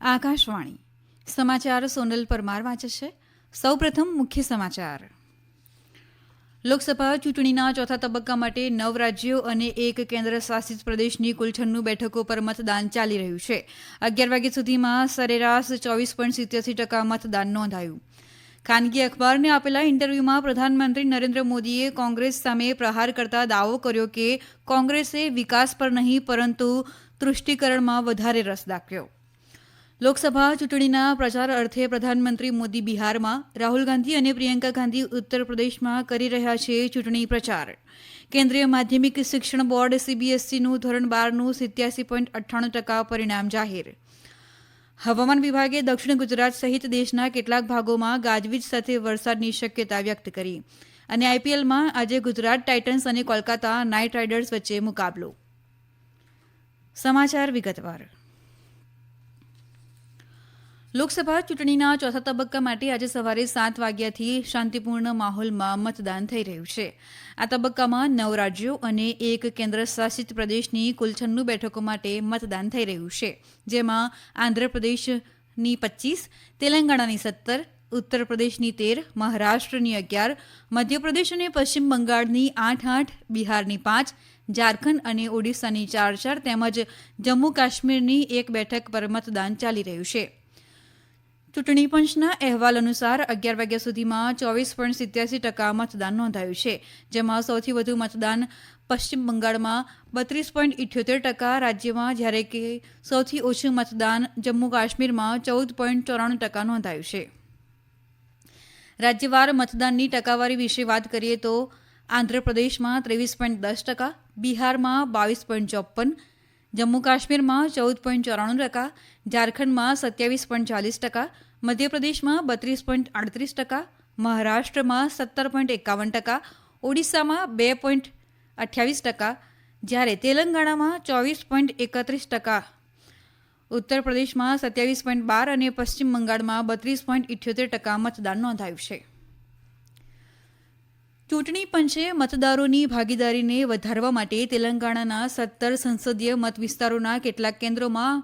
આકાશવાણી સમાચાર સોનલ પરમાર વાંચે છે. સૌપ્રથમ મુખ્ય સમાચાર. લોકસભા ચૂંટણીના ચોથા તબક્કા માટે 9 રાજ્યો અને 1 કેન્દ્ર શાસિત પ્રદેશની કુલ 96 બેઠકો પર મતદાન ચાલી રહ્યું છે. 11 વાગ્યા સુધીમાં સરેરાશ 24.87% મતદાન નોંધાયું. ખાનગી અખબારને આપેલા ઇન્ટરવ્યુમાં પ્રધાનમંત્રી નરેન્દ્ર મોદીએ કોંગ્રેસ સામે પ્રહાર કરતા દાવો કર્યો કે કોંગ્રેસે વિકાસ પર નહીં પરંતુ તૃષ્ટિકરણમાં વધારે રસ દાખવ્યો. લોકસભા ચૂંટણીના પ્રચાર અર્થે પ્રધાનમંત્રી મોદી બિહારમાં, રાહુલ ગાંધી અને પ્રિયંકા ગાંધી ઉત્તર પ્રદેશમાં કરી રહ્યા છે ચૂંટણી પ્રચાર. કેન્દ્રીય માધ્યમિક શિક્ષણ બોર્ડ સીબીએસઈનું ધોરણ 12નું 87.98% પરિણામ જાહેર. હવામાન વિભાગે દક્ષિણ ગુજરાત સહિત દેશના કેટલાક ભાગોમાં ગાજવીજ સાથે વરસાદની શક્યતા વ્યક્ત કરી. અને આઈપીએલમાં આજે ગુજરાત ટાઇટન્સ અને કોલકાતા નાઇટ રાઇડર્સ વચ્ચે મુકાબલો. સમાચાર વિગતવાર. લોકસભા ચૂંટણીના ચોથા તબક્કા માટે આજે સવારે 7 વાગ્યાથી શાંતિપૂર્ણ માહોલમાં મતદાન થઈ રહ્યું છે. આ તબક્કામાં 9 રાજ્યો અને 1 કેન્દ્ર શાસિત પ્રદેશની કુલ 96 બેઠકો માટે મતદાન થઈ રહ્યું છે, જેમાં આંધ્રપ્રદેશની 25, તેલંગાણાની 17, ઉત્તર પ્રદેશની 13, મહારાષ્ટ્રની 11, મધ્યપ્રદેશ અને પશ્ચિમ બંગાળની 8-8, બિહારની 5, ઝારખંડ અને ઓડિશાની 4-4 તેમજ જમ્મુ કાશ્મીરની 1 બેઠક પર મતદાન ચાલી રહ્યું છે. ચૂંટણી પંચના અહેવાલ અનુસાર 11 વાગ્યા સુધીમાં 24.87% મતદાન નોંધાયું છે, જેમાં સૌથી વધુ મતદાન પશ્ચિમ બંગાળમાં 32.78% રાજ્યમાં, જ્યારે કે સૌથી ઓછું મતદાન જમ્મુ કાશ્મીરમાં 14.94% નોંધાયું છે. રાજ્યવાર મતદાનની ટકાવારી વિશે વાત કરીએ તો આંધ્રપ્રદેશમાં 23.10%, બિહારમાં 22.54%, જમ્મુ કાશ્મીરમાં 14.94%, ઝારખંડમાં 27.40%, મધ્યપ્રદેશમાં 32.38%, મહારાષ્ટ્રમાં 17.51%, ઓડિશામાં 2.28%, જ્યારે તેલંગાણામાં 24.31%, ઉત્તર પ્રદેશમાં 27.12% અને પશ્ચિમ બંગાળમાં 32.78% મતદાન નોંધાયું છે. ચૂંટણી પંચે મતદારોની ભાગીદારીને વધારવા માટે તેલંગાણાના 17 સંસદીય મત વિસ્તારોના કેટલાક કેન્દ્રોમાં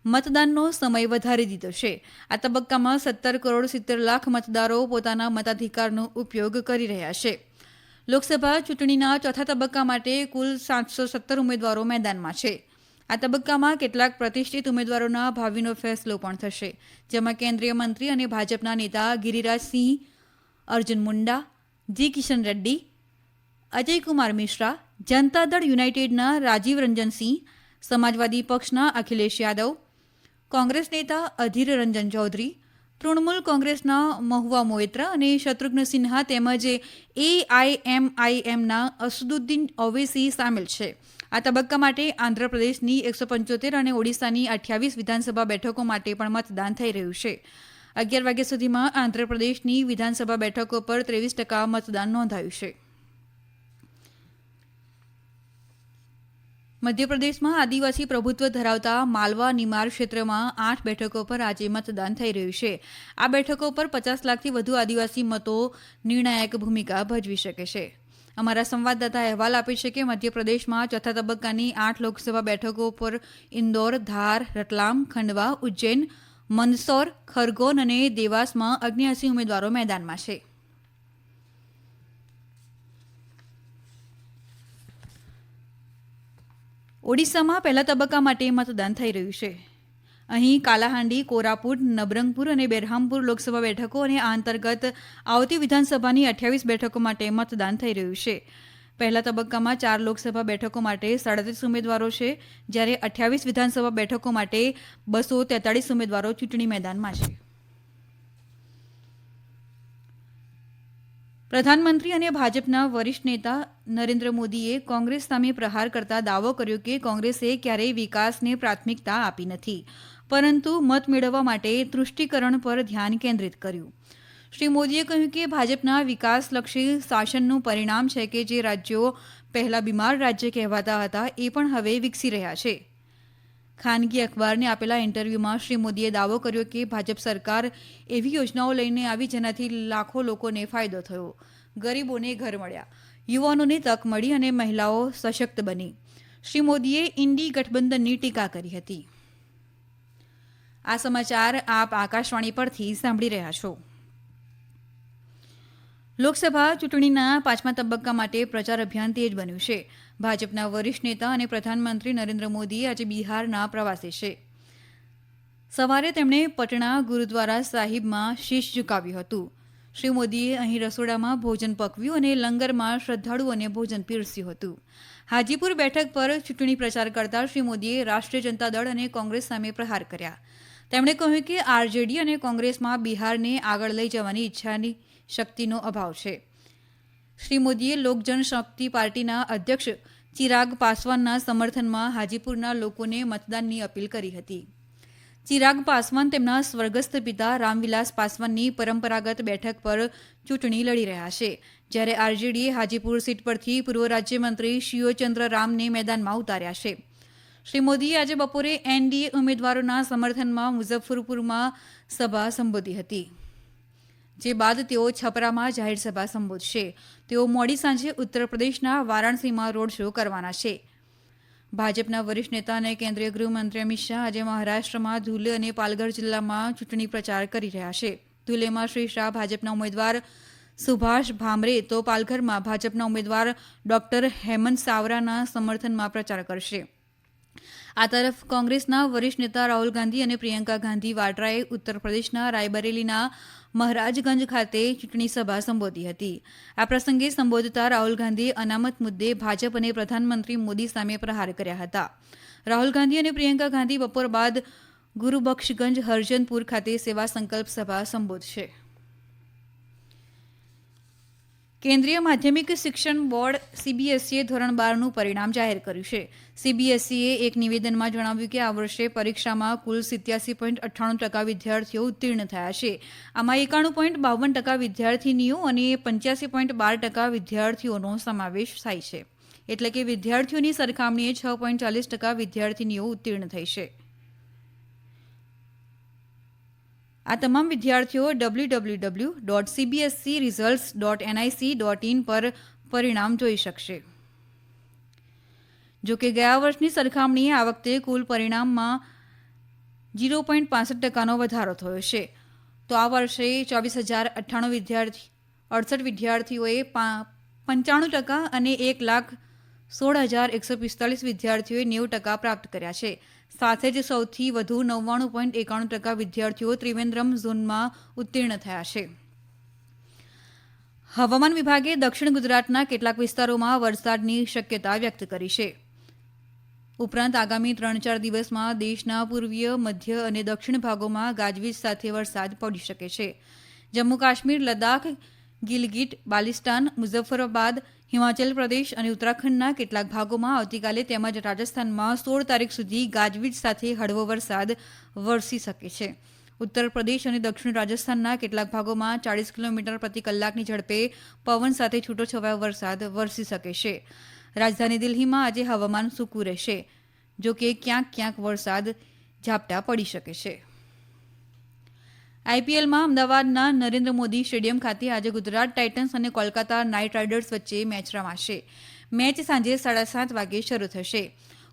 મતદાનનો સમય વધારી દીધો છે. આ તબક્કામાં 17.70 કરોડ મતદારો પોતાના મતાધિકારનો ઉપયોગ કરી રહ્યા છે. લોકસભા ચૂંટણીના ચોથા તબક્કા માટે કુલ 717 ઉમેદવારો મેદાનમાં છે. આ તબક્કામાં કેટલાક પ્રતિષ્ઠિત ઉમેદવારોના ભાવિનો ફેસલો પણ થશે, જેમાં કેન્દ્રીય મંત્રી અને ભાજપના નેતા ગિરિરાજસિંહ, અર્જુન મુંડા, જી કિશન રેડ્ડી, અજયકુમાર મિશ્રા, જનતા દળ યુનાઇટેડના રાજીવ રંજન સિંહ, સમાજવાદી પક્ષના અખિલેશ યાદવ, કોંગ્રેસ નેતા અધીર રંજન ચૌધરી, તૃણમૂલ કોંગ્રેસના મહુવા મોઇત્રા અને શત્રુઘ્ન સિન્હા તેમજ એઆઈએમઆઈએમના અસદુદ્દીન ઓવૈસી સામેલ છે. આ તબક્કા માટે આંધ્રપ્રદેશની 175 અને ઓડિશાની 28 વિધાનસભા બેઠકો માટે પણ મતદાન થઈ રહ્યું છે. 11 વાગ્યા સુધીમાં આંધ્રપ્રદેશની વિધાનસભા બેઠકો પર 23% મતદાન નોંધાયું છે. મધ્યપ્રદેશમાં આદિવાસી પ્રભુત્વ ધરાવતા માલવા નિમાર ક્ષેત્રમાં 8 બેઠકો પર આજે મતદાન થઈ રહ્યું છે. આ બેઠકો પર 50 લાખથી વધુ આદિવાસી મતો નિર્ણાયક ભૂમિકા ભજવી શકે છે. અમારા સંવાદદાતા અહેવાલ આપે છે કે મધ્યપ્રદેશમાં ચોથા તબક્કાની 8 લોકસભા બેઠકો પર ઇન્દોર, ધાર, રતલામ, ખંડવા, ઉજ્જૈન, મંદસૌર, ખરગોન અને દેવાસમાં 79 ઉમેદવારો મેદાનમાં છે. ઓડિશામાં પહેલા તબક્કા માટે મતદાન થઈ રહ્યું છે. અહીં કાલાહાંડી, કોરાપુટ, નબરંગપુર અને બેરહામપુર લોકસભા બેઠકો અને આ અંતર્ગત આવતી વિધાનસભાની 28 બેઠકો માટે મતદાન થઈ રહ્યું છે. પહેલા તબક્કામાં 4 લોકસભા બેઠકો માટે 37 ઉમેદવારો છે, જ્યારે 28 વિધાનસભા બેઠકો માટે 243 ઉમેદવારો ચૂંટણી મેદાનમાં છે. પ્રધાનમંત્રી અને ભાજપના વરિષ્ઠ નેતા નરેન્દ્ર મોદીએ કોંગ્રેસ સામે પ્રહાર કરતા દાવો કર્યો કે કોંગ્રેસે ક્યારેય વિકાસને પ્રાથમિકતા આપી નથી, પરંતુ મત મેળવવા માટે તૃષ્ટિકરણ પર ધ્યાન કેન્દ્રિત કર્યું. શ્રી મોદીએ કહ્યું કે ભાજપના વિકાસલક્ષી શાસનનું પરિણામ છે કે જે રાજ્યો પહેલા બીમાર રાજ્ય કહેવાતા હતા એ પણ હવે વિકસી રહ્યા છે. ખાનગી અખબારને આપેલા ઇન્ટરવ્યુમાં શ્રી મોદીએ દાવો કર્યો કે ભાજપ સરકાર એવી યોજનાઓ લઈને આવી જેનાથી લાખો લોકોને ફાયદો થયો, ગરીબોને ઘર મળ્યા, યુવાનોને તક મળી અને મહિલાઓ સશક્ત બની. શ્રી મોદીએ ઇન્ડી ગઠબંધનની ટીકા કરી હતી. આ સમાચાર આપ આકાશવાણી પરથી સાંભળી રહ્યા છો. લોકસભા ચૂંટણીના 5મા તબક્કા માટે પ્રચાર અભિયાન તેજ બન્યું છે. ભાજપના વરિષ્ઠ નેતા અને પ્રધાનમંત્રી નરેન્દ્ર મોદી આજે બિહારના પ્રવાસે છે. સવારે તેમણે પટણા ગુરુદ્વારા સાહિબમાં શીશ ઝુકાવ્યું હતું. શ્રી મોદીએ અહીં રસોડામાં ભોજન પકવ્યું અને લંગરમાં શ્રદ્ધાળુઓને ભોજન પીરસ્યું હતું. હાજીપુર બેઠક પર ચૂંટણી પ્રચાર કરતા શ્રી મોદીએ રાષ્ટ્રીય જનતા દળ અને કોંગ્રેસ સામે પ્રહાર કર્યા. તેમણે કહ્યું કે આરજેડી અને કોંગ્રેસમાં બિહારને આગળ લઈ જવાની ઈચ્છાની શક્તિનો અભાવ છે. શ્રી મોદીએ લોક જનશક્તિ પાર્ટીના અધ્યક્ષ ચિરાગ પાસવાનના સમર્થનમાં હાજીપુરના લોકોને મતદાનની અપીલ કરી હતી. ચિરાગ પાસવાન તેમના સ્વર્ગસ્થ પિતા રામવિલાસ પાસવાનની પરંપરાગત બેઠક પર ચૂંટણી લડી રહ્યા છે, જ્યારે આરજેડીએ હાજીપુર સીટ પરથી પૂર્વ રાજ્યમંત્રી શિવચંદ્ર રામને મેદાનમાં ઉતાર્યા છે. શ્રી મોદીએ આજે બપોરે એનડીએ ઉમેદવારોના સમર્થનમાં મુઝફ્ફરપુરમાં સભા સંબોધી હતી, જે બાદ તેઓ છપરામાં જાહેર સભા સંબોધશે. તેઓ મોડી સાંજે ઉત્તર પ્રદેશના વારાણસીમાં રોડ શો કરવાના છે. ભાજપના વરિષ્ઠ નેતા અને કેન્દ્રીય ગૃહમંત્રી અમિત શાહ આજે મહારાષ્ટ્રમાં ધુલે અને પાલઘર જિલ્લામાં ચૂંટણી પ્રચાર કરી રહ્યા છે. ધુલેમાં શ્રી શાહ ભાજપના ઉમેદવાર સુભાષ ભામરે તો પાલઘરમાં ભાજપના ઉમેદવાર ડોક્ટર હેમંત સાવરાના સમર્થનમાં પ્રચાર કરશે. આ તરફ કોંગ્રેસના વરિષ્ઠ નેતા રાહુલ ગાંધી અને પ્રિયંકા ગાંધી વાડ્રાએ ઉત્તર પ્રદેશના રાયબરેલીના મહારાજગંજ ખાતે ચૂંટણી સભા સંબોધી હતી. આ પ્રસંગે સંબોધતા રાહુલ ગાંધીએ અનામત મુદ્દે ભાજપ અને પ્રધાનમંત્રી મોદી સામે પ્રહાર કર્યા હતા. રાહુલ ગાંધી અને પ્રિયંકા ગાંધી બપોર બાદ ગુરુબખ્શગંજ હરજનપુર ખાતે સેવા સંકલ્પ સભા સંબોધશે. કેન્દ્રીય માધ્યમિક શિક્ષણ બોર્ડ સીબીએસઈએ ધોરણ 12નું પરિણામ જાહેર કર્યું છે. સીબીએસઈએ એક નિવેદનમાં જણાવ્યું કે આ વર્ષે પરીક્ષામાં કુલ 87.98% વિદ્યાર્થીઓ ઉત્તીર્ણ થયા છે. આમાં 91.52% વિદ્યાર્થીનીઓ અને 85.12% વિદ્યાર્થીઓનો સમાવેશ થાય છે. એટલે કે વિદ્યાર્થીઓની સરખામણીએ 6.40% વિદ્યાર્થીનીઓ ઉત્તીર્ણ થઈ છે. આ તમામ વિદ્યાર્થીઓ www.cbscresults.nic.in પર પરિણામ જોઈ શકશે. જો કે ગયા વર્ષની સરખામણીએ આ વખતે કુલ પરિણામમાં 0.65%નો વધારો થયો છે. તો આ વર્ષે 24,068 વિદ્યાર્થીઓએ 95% અને 1,16,145 વિદ્યાર્થીઓએ 90% પ્રાપ્ત કર્યા છે. સાથે જ સૌથી વધુ 99.91% વિદ્યાર્થીઓ ત્રિવેન્દ્રમ ઝોનમાં ઉત્તીર્ણ થયા છે. હવામાન વિભાગે દક્ષિણ ગુજરાતના કેટલાક વિસ્તારોમાં વરસાદની શક્યતા વ્યક્ત કરી છે. ઉપરાંત આગામી 3-4 દિવસમાં દેશના પૂર્વીય, મધ્ય અને દક્ષિણ ભાગોમાં ગાજવીજ સાથે વરસાદ પડી શકે છે. જમ્મુ કાશ્મીર, લદ્દાખ, ગિલગિટ, બાલ્ટિસ્તાન, મુઝફ્ફરાબાદ, હિમાચલ પ્રદેશ અને ઉત્તરાખંડના કેટલાક ભાગોમાં આવતીકાલે તેમજ રાજસ્થાનમાં 16 તારીખ સુધી ગાજવીજ સાથે હળવો વરસાદ વરસી શકે છે. ઉત્તર પ્રદેશ અને દક્ષિણ રાજસ્થાનના કેટલાક ભાગોમાં 40 કિલોમીટર પ્રતિ કલાકની ઝડપે પવન સાથે છૂટોછવાયો વરસાદ વરસી શકે છે. રાજધાની દિલ્હીમાં આજે હવામાન સૂકું રહેશે, જો કે ક્યાંક ક્યાંક વરસાદ ઝાપટા પડી શકે છે. આઈપીએલમાં અમદાવાદના નરેન્દ્ર મોદી સ્ટેડિયમ ખાતે આજે ગુજરાત ટાઇટન્સ અને કોલકાતા નાઇટ રાઇડર્સ વચ્ચે મેચ રમાશે. મેચ સાંજે 7:30 વાગે શરૂ થશે.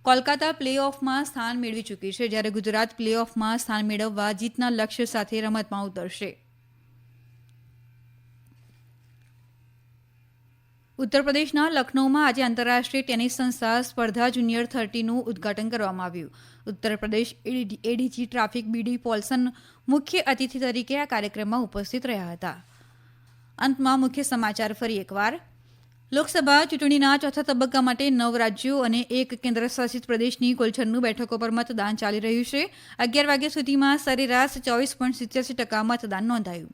કોલકાતા પ્લે ઓફમાં સ્થાન મેળવી ચૂકી છે, જ્યારે ગુજરાત પ્લે ઓફમાં સ્થાન મેળવવા જીતના લક્ષ્ય સાથે રમતમાં ઉતરશે. ઉત્તર પ્રદેશના લખનૌમાં આજે આંતરરાષ્ટ્રીય ટેનિસ સંસ્થા સ્પર્ધા જુનિયર 30નું ઉદઘાટન કરવામાં આવ્યું. ઉત્તર પ્રદેશ એડીજી ટ્રાફિક બીડી પોલ્સન મુખ્ય અતિથિ તરીકે આ કાર્યક્રમમાં ઉપસ્થિત રહ્યા હતા. અંતમાં મુખ્ય સમાચાર ફરી એકવાર. લોકસભા ચૂંટણીના ચોથા તબક્કા માટે 9 રાજ્યો અને 1 કેન્દ્રશાસિત પ્રદેશની કુલ 96 બેઠકો પર મતદાન ચાલી રહ્યું છે. 11 વાગ્યા સુધીમાં સરેરાશ 24.87% મતદાન નોંધાયું.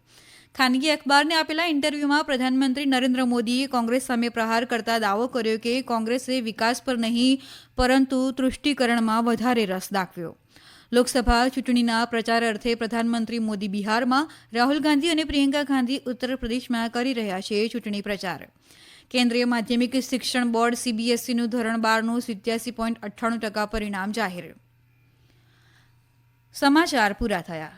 ખાનગી અખબારને આપેલા ઇન્ટરવ્યુમાં પ્રધાનમંત્રી નરેન્દ્ર મોદીએ કોંગ્રેસ સામે પ્રહાર કરતા દાવો કર્યો કે કોંગ્રેસે વિકાસ પર નહીં પરંતુ તૃષ્ટિકરણમાં વધારે રસ દાખવ્યો. લોકસભા ચૂંટણીના પ્રચાર અર્થે પ્રધાનમંત્રી મોદી બિહારમાં, રાહુલ ગાંધી અને પ્રિયંકા ગાંધી ઉત્તર પ્રદેશમાં કરી રહ્યા છે ચૂંટણી પ્રચાર. કેન્દ્રીય માધ્યમિક શિક્ષણ બોર્ડ સીબીએસઈનું ધોરણ 12નું 87.98% પરિણામ જાહેર. સમાચાર પૂરા થયા.